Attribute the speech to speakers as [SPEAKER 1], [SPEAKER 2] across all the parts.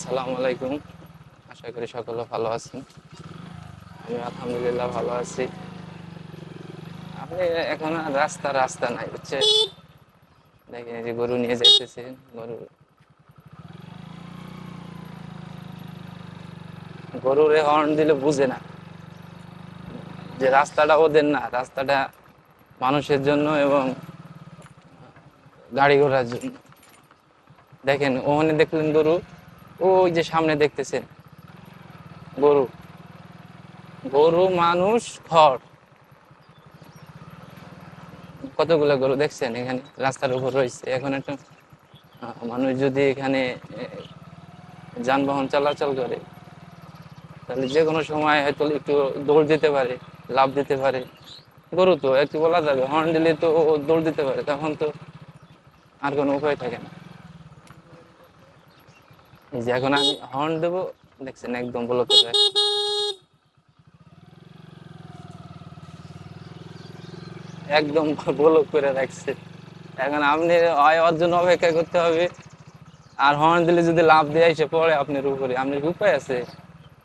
[SPEAKER 1] আসসালামু আলাইকুম। আশা করি সকলে ভালো আছেন। আমি আলহামদুলিল্লাহ ভালো আছি। আপনি এখন আর রাস্তা নাই বুঝছেন? দেখেন এই যে গরু নিয়ে যাইতেছে। গরুরে হর্ন দিলে বুঝে না যে রাস্তাটা ওদের না, রাস্তাটা মানুষের জন্য এবং গাড়ি ঘোড়ার জন্য। দেখেন ওখানে দেখলেন গরু, ওই যে সামনে দেখতেছেন গরু, গরু মানুষ খড়, কতগুলো গরু দেখছেন এখানে রাস্তার উপর রয়েছে। এখন একটা মানুষ যদি এখানে যানবাহন চলাচল করে, তাহলে যে কোনো সময় হয়তো একটু দৌড় দিতে পারে, লাফ দিতে পারে। গরু তো একটু বলা যাবে, হর্ন দিলে তো ও দৌড় দিতে পারে, তখন তো আর কোনো উপায় থাকে না। এই যে এখন আমি হর্ন দেবো, দেখছেন একদম ব্লক করে রাখছে। একদম ব্লক করে রাখছে। এখন আপনি হয় ওর জন্য অপেক্ষা করতে হবে, আর হর্ন দিলে যদি লাফ দিয়ে এসে পড়ে আপনার উপরে, আপনার উপায় আছে?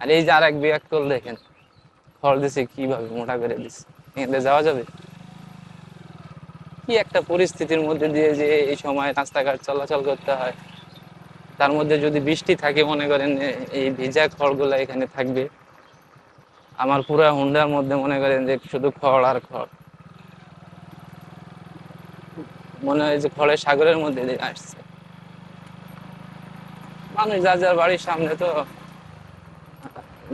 [SPEAKER 1] আর এই যে আর এক বিয়াক্তল দেখেন খড় দিছে কিভাবে মোটা করে দিচ্ছে, এখান থেকে যাওয়া যাবে? কি একটা পরিস্থিতির মধ্যে দিয়ে যে এই সময় রাস্তাঘাট চলাচল করতে হয়, তার মধ্যে যদি বৃষ্টি থাকে মনে করেন এই ভিজা খড়গুলা এখানে থাকবে। আমার পুরো হুন্ডার মধ্যে মনে করেন যে শুধু খড় আর খড়, মনে হয় যে খড়ের সাগরের মধ্যে দিয়ে আসছে। মানুষ যার যার বাড়ির সামনে তো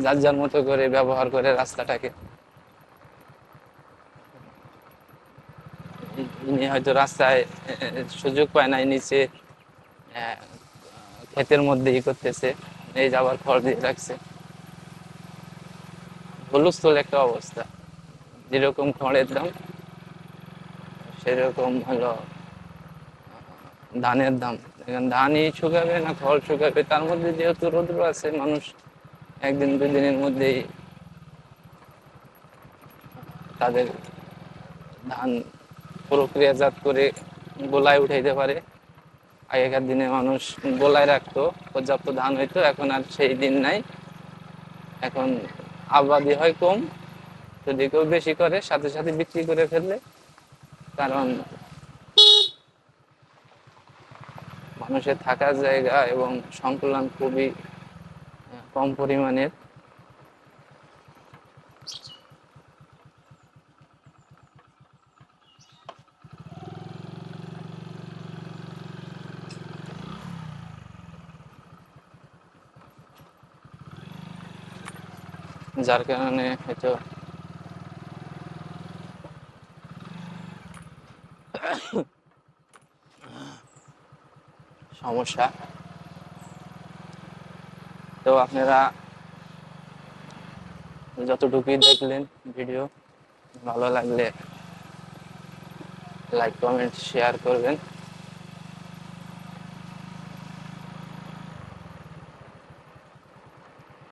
[SPEAKER 1] যার যার মতো করে ব্যবহার করে রাস্তাটাকে। ইনি হয়তো রাস্তায় সুযোগ পায় নাই, নিচে ক্ষেতের মধ্যে ই করতেছে, এই যাবার খড় দিয়ে রাখছে। হুলস্থুল একটা অবস্থা। যেরকম খড়ের দাম, সেরকম হলো ধানের দাম। এখন ধানই শুকাবে না খড় শুকাবে, তার মধ্যে যেহেতু রৌদ্র আছে, মানুষ একদিন দুই দিনের মধ্যেই তাদের ধান প্রক্রিয়াজাত করে গোলায় উঠাইতে পারে। আগেকার দিনে মানুষ গোলায় রাখতো, পর্যাপ্ত ধান হইতো, এখন আর সেই দিন নাই। এখন আবাদি হয় কম, যদি কেউ বেশি করে সাথে সাথে বিক্রি করে ফেললে। কারণ মানুষের থাকার জায়গা এবং সংকুলান খুবই কম পরিমাণের, যার কারণে হয়তো সমস্যা। তো আপনারা যতটুকুই দেখলেন ভিডিও, ভালো লাগলে লাইক কমেন্ট শেয়ার করবেন।